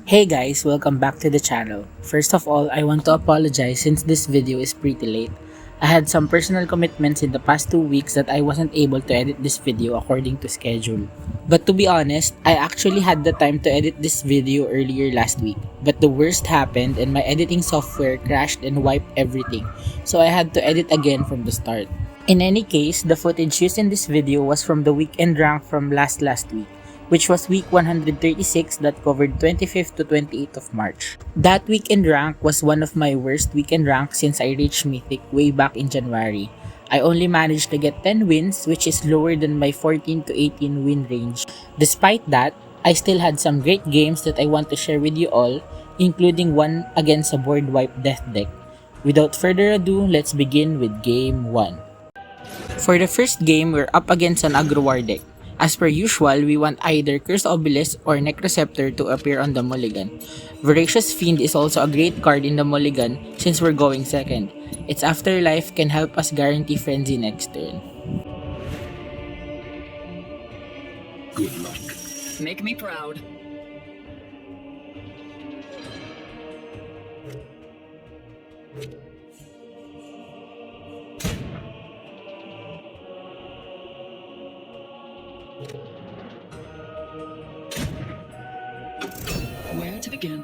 Hey guys, welcome back to the channel. First of all, I want to apologize since this video is pretty late. I had some personal commitments in the past 2 weeks that I wasn't able to edit this video according to schedule. But to be honest, I actually had the time to edit this video earlier last week. But the worst happened and my editing software crashed and wiped everything. So I had to edit again from the start. In any case, the footage used in this video was from the weekend rank from last week, which was week 136 that covered 25th to 28th of March. That weekend rank was one of my worst weekend ranks since I reached Mythic way back in January. I only managed to get 10 wins, which is lower than my 14 to 18 win range. Despite that, I still had some great games that I want to share with you all, including one against a board wipe death deck. Without further ado, let's begin with game 1. For the first game, we're up against an aggro war deck. As per usual, we want either Cursed Obelisk or Necroceptor to appear on the mulligan. Voracious Fiend is also a great card in the mulligan since we're going second. Its afterlife can help us guarantee Frenzy next turn. Good luck. Make me proud. Where to begin?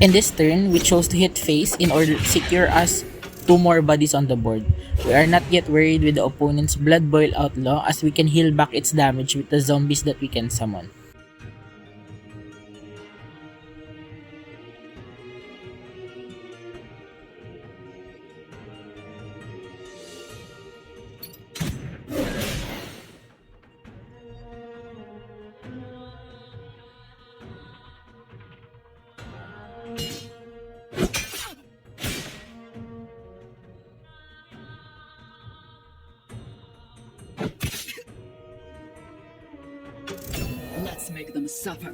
In this turn, we chose to hit face in order to secure us 2 more bodies on the board. We are not yet worried with the opponent's Blood Boil Outlaw as we can heal back its damage with the zombies that we can summon. Let's make them suffer.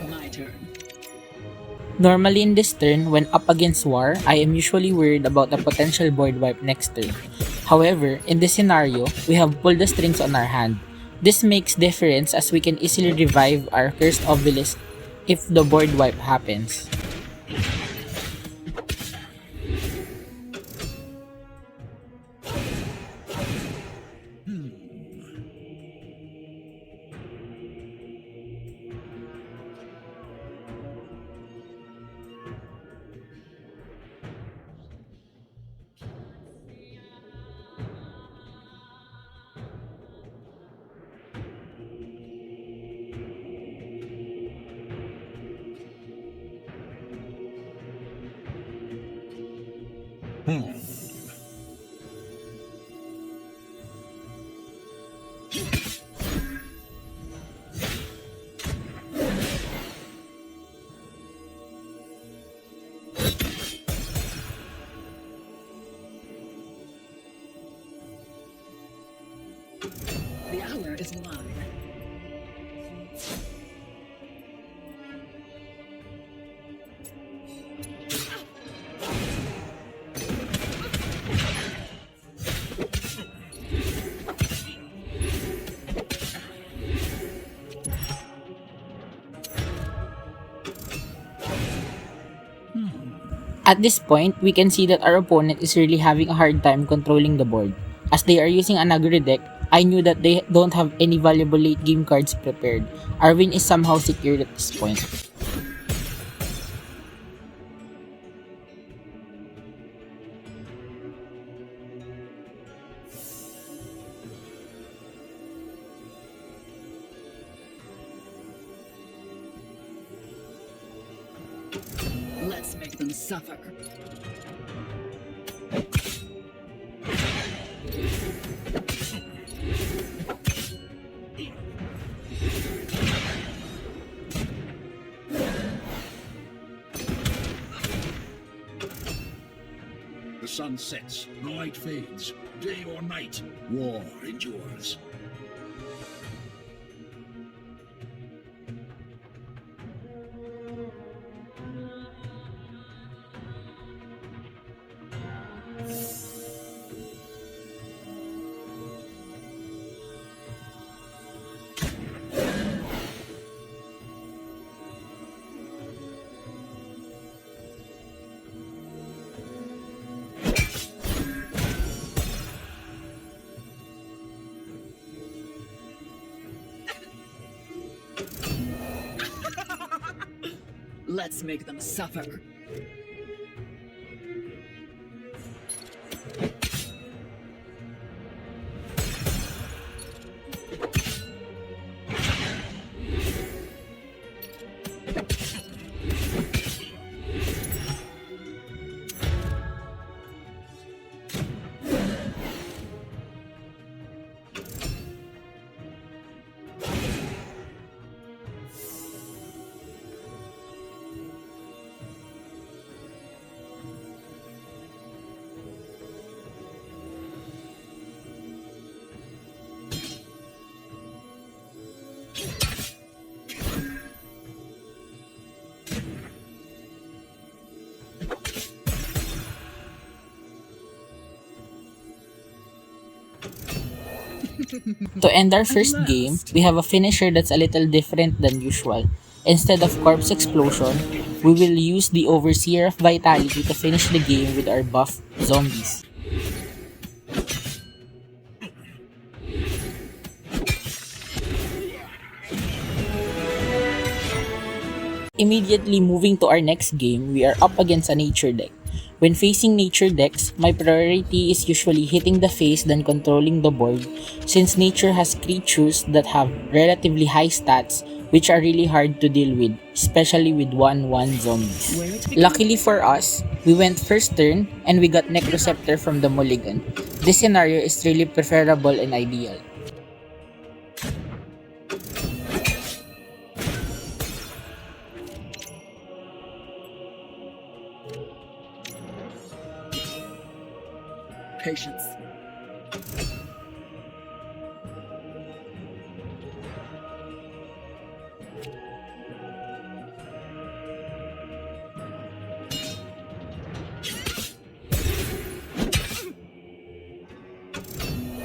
My turn. Normally in this turn, when up against war, I am usually worried about a potential board wipe next turn. However, in this scenario, we have pulled the strings on our hand. This makes difference as we can easily revive our Cursed Obelisk if the board wipe happens. The hour is mine. At this point, we can see that our opponent is really having a hard time controlling the board. As they are using an aggro deck, I knew that they don't have any valuable late game cards prepared. Our win is somehow secured at this point. Let's make them suffer. The sun sets, the light fades. Day or night, war endures. Let's make them suffer. To end our first game, we have a finisher that's a little different than usual. Instead of Corpse Explosion, we will use the Overseer of Vitality to finish the game with our buff zombies. Immediately moving to our next game, we are up against a nature deck. When facing nature decks, my priority is usually hitting the face than controlling the board, since nature has creatures that have relatively high stats which are really hard to deal with, especially with 1-1 zombies. Where to begin? Luckily for us, we went first turn and we got Necroceptor from the Mulligan. This scenario is really preferable and ideal. Patience.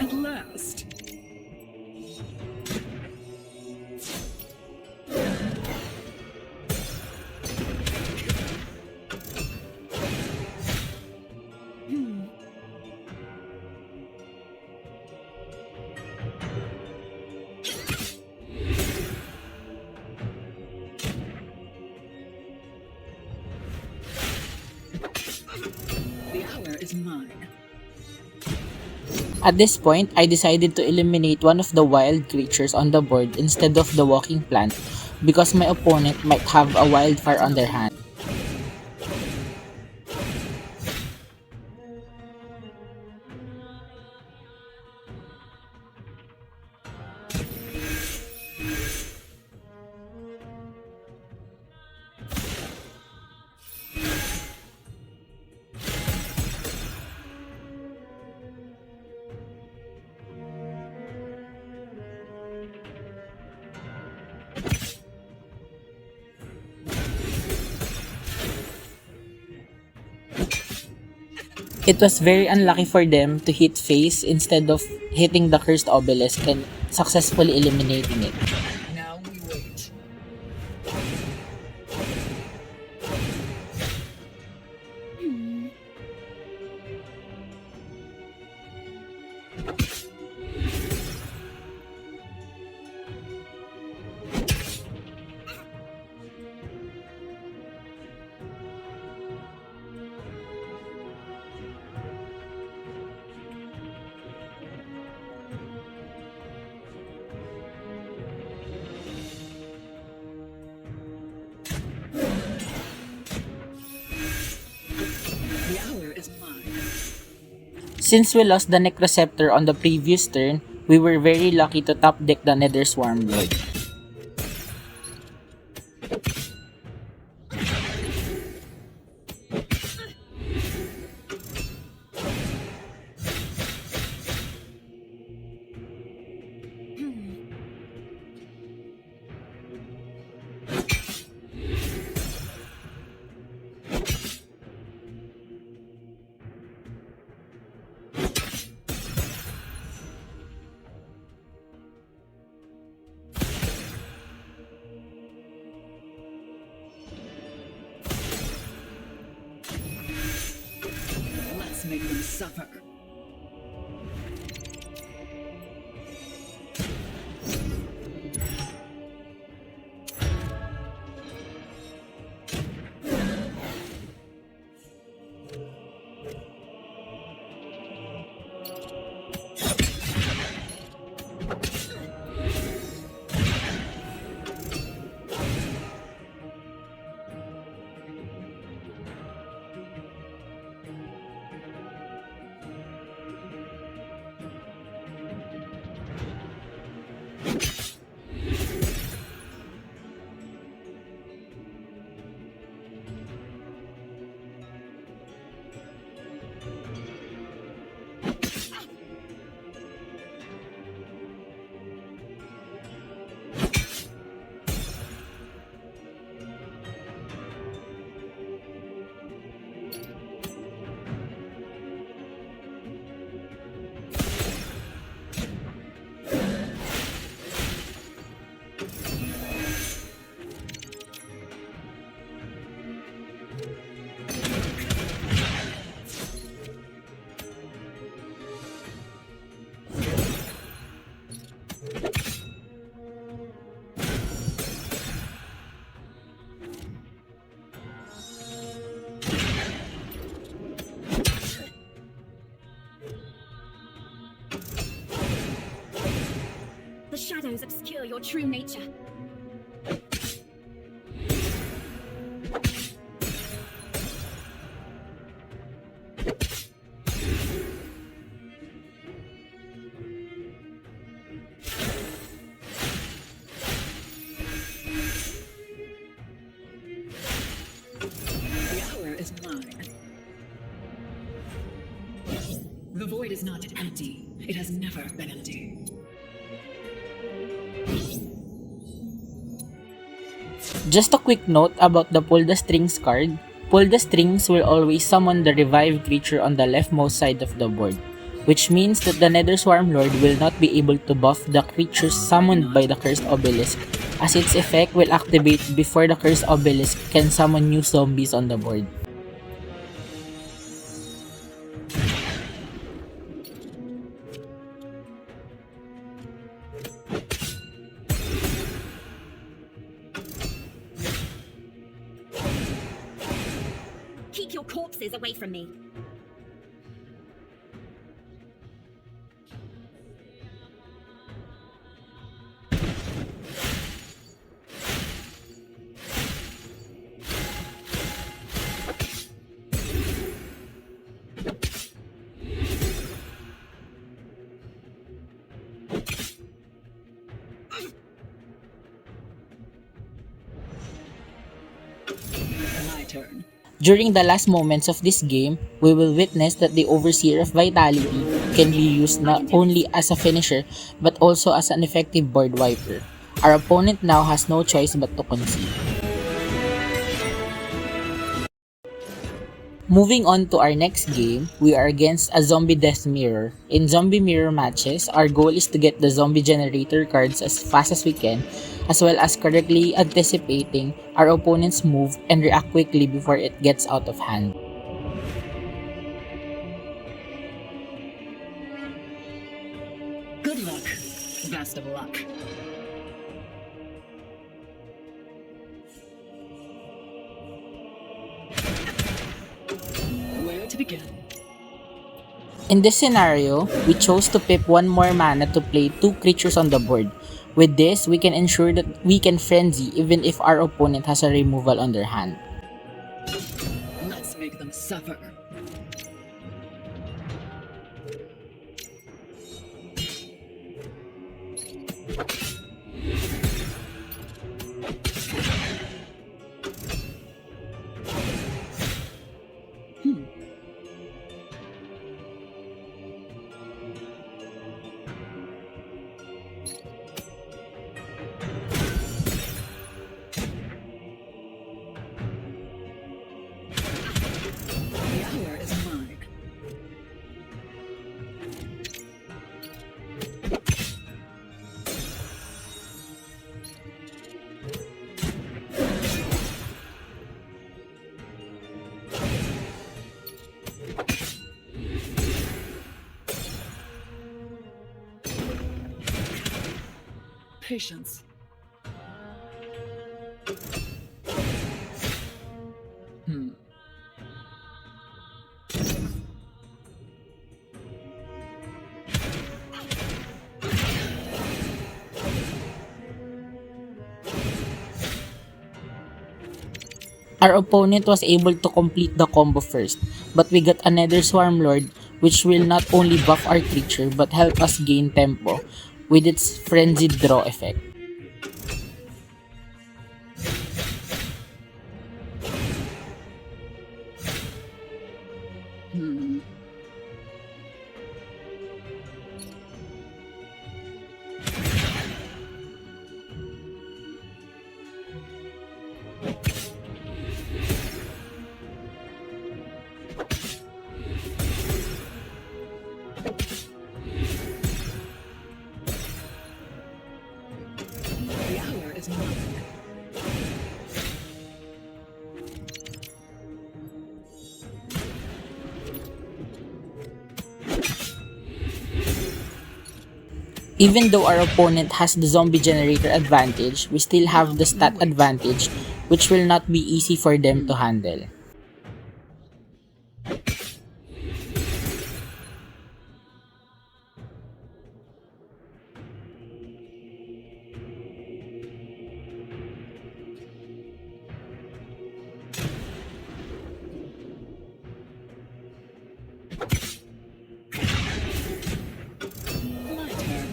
At last. The hour is mine. At this point, I decided to eliminate one of the wild creatures on the board instead of the walking plant because my opponent might have a wildfire on their hand. It was very unlucky for them to hit face instead of hitting the cursed obelisk and successfully eliminating it. Now we wait. Since we lost the Necroceptor on the previous turn, we were very lucky to top deck the Nether Swarm Lord. Let's make them suffer. The shadows obscure your true nature. The hour is mine. The void is not empty. It has never been empty. Just a quick note about the Pull the Strings card. Pull the Strings will always summon the revived creature on the leftmost side of the board, which means that the Nether Swarm Lord will not be able to buff the creatures summoned by the Cursed Obelisk, as its effect will activate before the Cursed Obelisk can summon new zombies on the board. Keep your corpses away from me. My turn. During the last moments of this game, we will witness that the Overseer of Vitality can be used not only as a finisher but also as an effective board wiper. Our opponent now has no choice but to concede. Moving on to our next game, we are against a Zombie Death Mirror. In Zombie Mirror matches, our goal is to get the Zombie Generator cards as fast as we can, as well as correctly anticipating our opponent's move and react quickly before it gets out of hand. Good luck. Best of luck. Where to begin? In this scenario, we chose to pip one more mana to play two creatures on the board. With this, we can ensure that we can frenzy even if our opponent has a removal on their hand. Let's make them suffer. The hour is mine. Patience. Our opponent was able to complete the combo first, but we got another Swarm Lord which will not only buff our creature but help us gain tempo with its frenzied draw effect. The hour is mine. Even though our opponent has the zombie generator advantage, we still have the stat advantage which will not be easy for them to handle. My turn.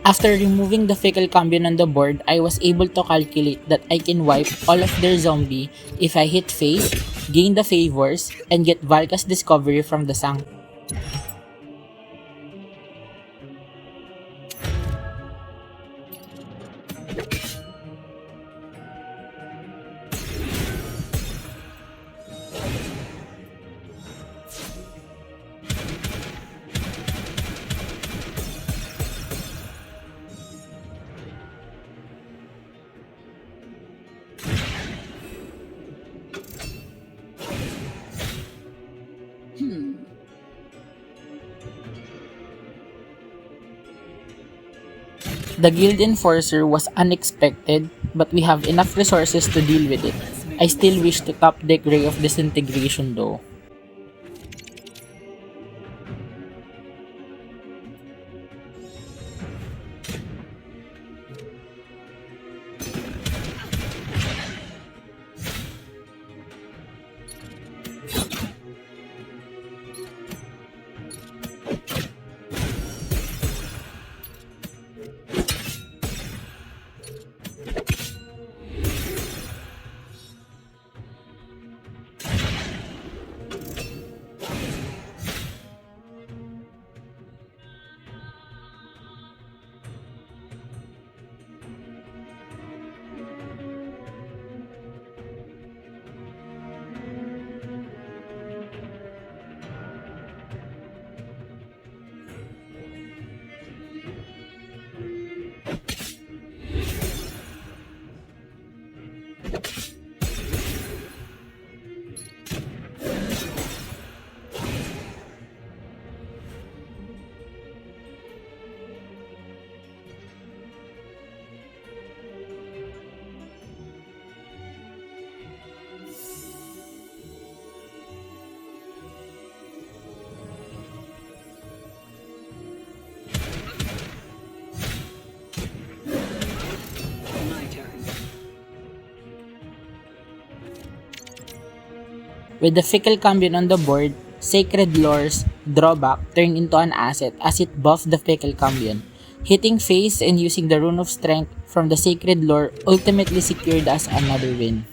After removing the Fickle Cambion on the board, I was able to calculate that I can wipe all of their zombie if I hit face, gain the favors, and get Valka's discovery from the Sanct. The Guild Enforcer was unexpected, but we have enough resources to deal with it. I still wish to top deck Ray of Disintegration though. With the fickle cambion on the board, Sacred Lore's drawback turned into an asset as it buffed the fickle cambion. Hitting face and using the Rune of Strength from the Sacred Lore ultimately secured us another win.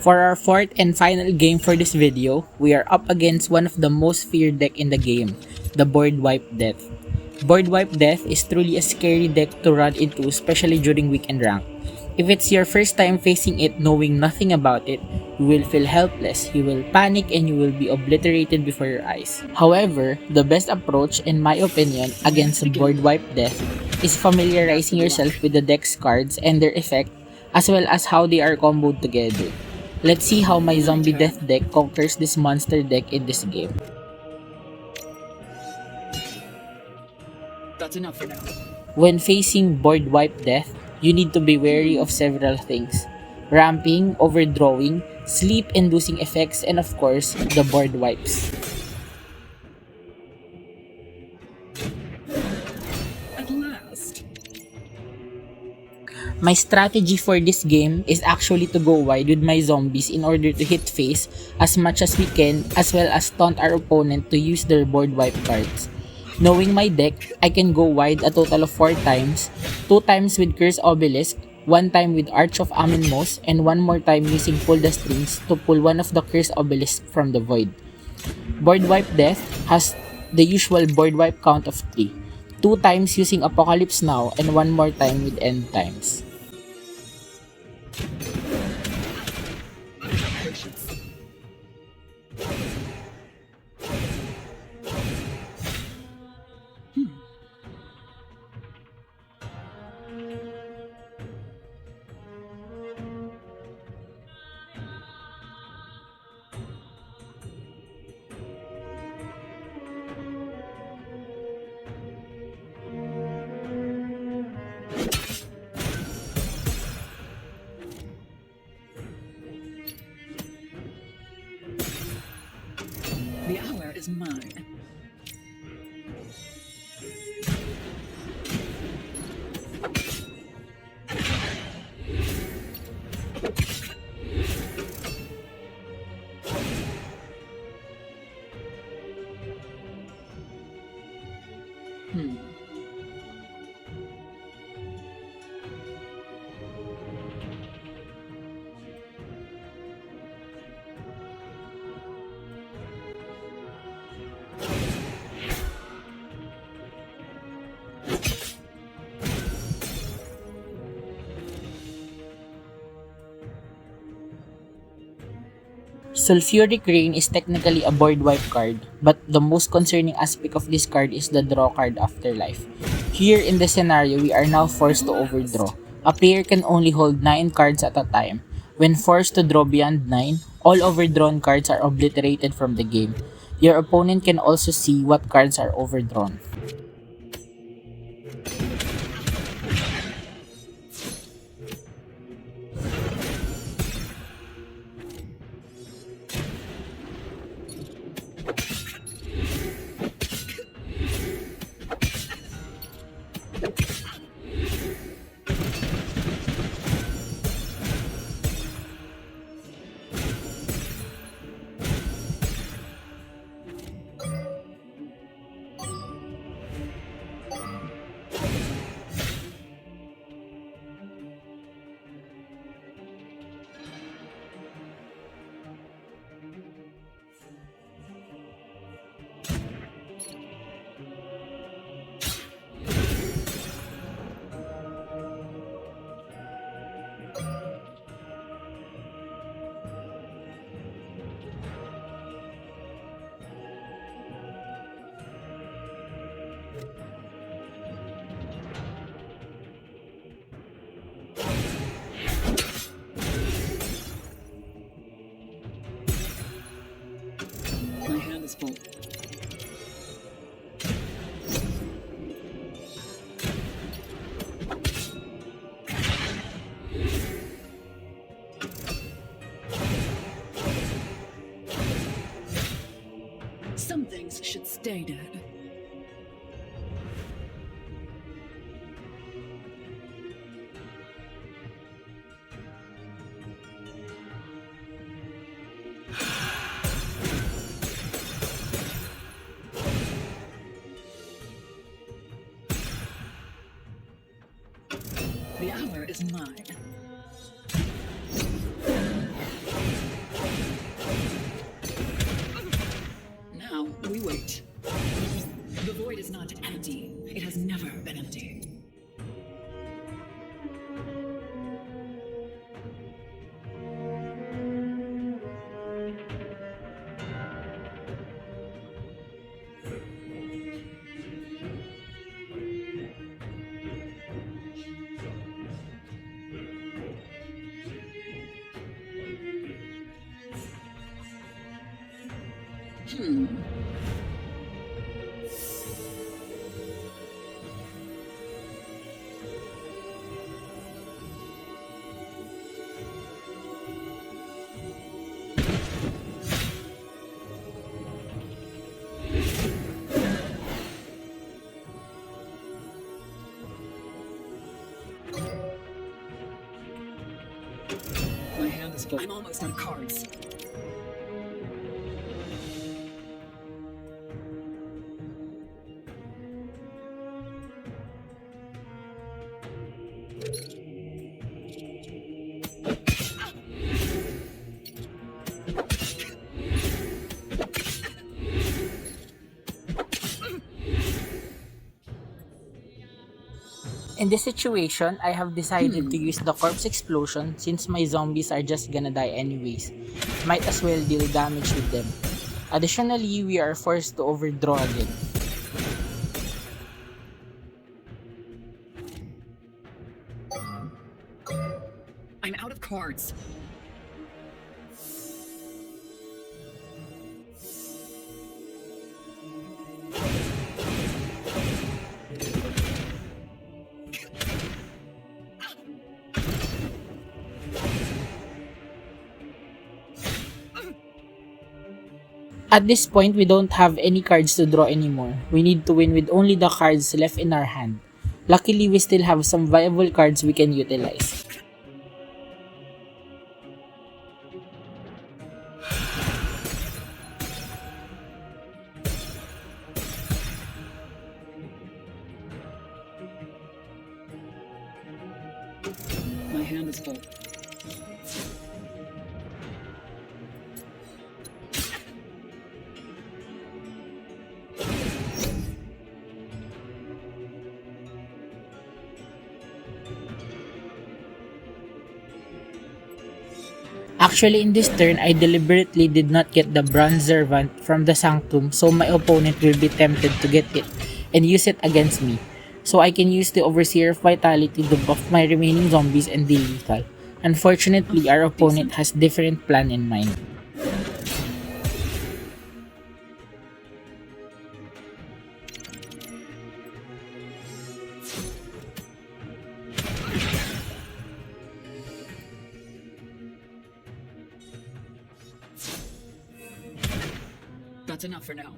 For our fourth and final game for this video, we are up against one of the most feared deck in the game, the Board Wipe Death. Board Wipe Death is truly a scary deck to run into, especially during weekend rank. If it's your first time facing it knowing nothing about it, you will feel helpless, you will panic, and you will be obliterated before your eyes. However, the best approach, in my opinion, against Board Wipe Death is familiarizing yourself with the deck's cards and their effect, as well as how they are comboed together. Let's see how my zombie death deck conquers this monster deck in this game. That's enough for now. When facing Board Wipe Death, you need to be wary of several things. Ramping, overdrawing, sleep-inducing effects, and of course, the board wipes. At last. My strategy for this game is actually to go wide with my zombies in order to hit face as much as we can, as well as taunt our opponent to use their board wipe cards. Knowing my deck, I can go wide a total of 4 times, 2 times with Curse Obelisk, 1 time with Arch of Amenmos, and 1 more time using Pull the Strings to pull one of the Curse Obelisk from the void. Board Wipe Death has the usual board wipe count of 3, 2 times using Apocalypse Now, and 1 more time with End Times. The hour is mine. Sulfuric Rain is technically a board wipe card, but the most concerning aspect of this card is the draw card Afterlife. Here in the scenario, we are now forced to overdraw. A player can only hold 9 cards at a time. When forced to draw beyond 9, all overdrawn cards are obliterated from the game. Your opponent can also see what cards are overdrawn. My hand is full. Some things should stay dead. The hour is mine. Now we wait. The void is not empty. It has never been empty. My hand is full. I'm almost out of cards. In this situation, I have decided to use the corpse explosion since my zombies are just gonna die anyways. Might as well deal damage with them. Additionally, we are forced to overdraw again. I'm out of cards. At this point, we don't have any cards to draw anymore. We need to win with only the cards left in our hand. Luckily, we still have some viable cards we can utilize. My hand is full. Actually, in this turn, I deliberately did not get the Bronze Servant from the Sanctum, so my opponent will be tempted to get it and use it against me. So I can use the Overseer of Vitality to buff my remaining zombies and deal lethal. Unfortunately, our opponent has different plan in mind. That's enough for now.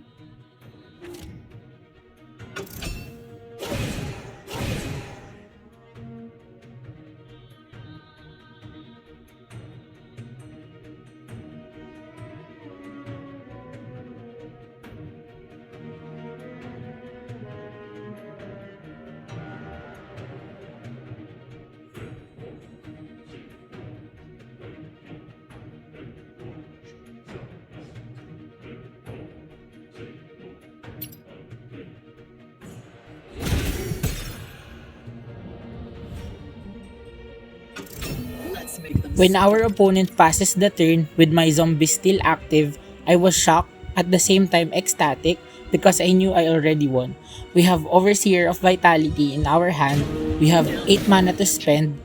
Let's make them When our opponent passes the turn with my zombies still active, I was shocked, at the same time ecstatic, because I knew I already won. We have Overseer of Vitality in our hand, we have 8 mana to spend.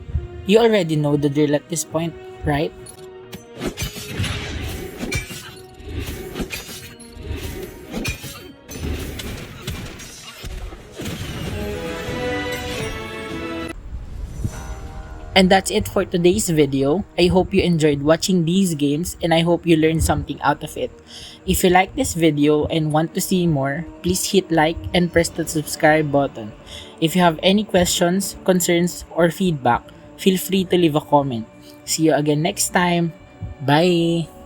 You already know the drill at this point, right? And that's it for today's video. I hope you enjoyed watching these games and I hope you learned something out of it. If you like this video and want to see more, please hit like and press the subscribe button. If you have any questions, concerns, or feedback, feel free to leave a comment. See you again next time. Bye!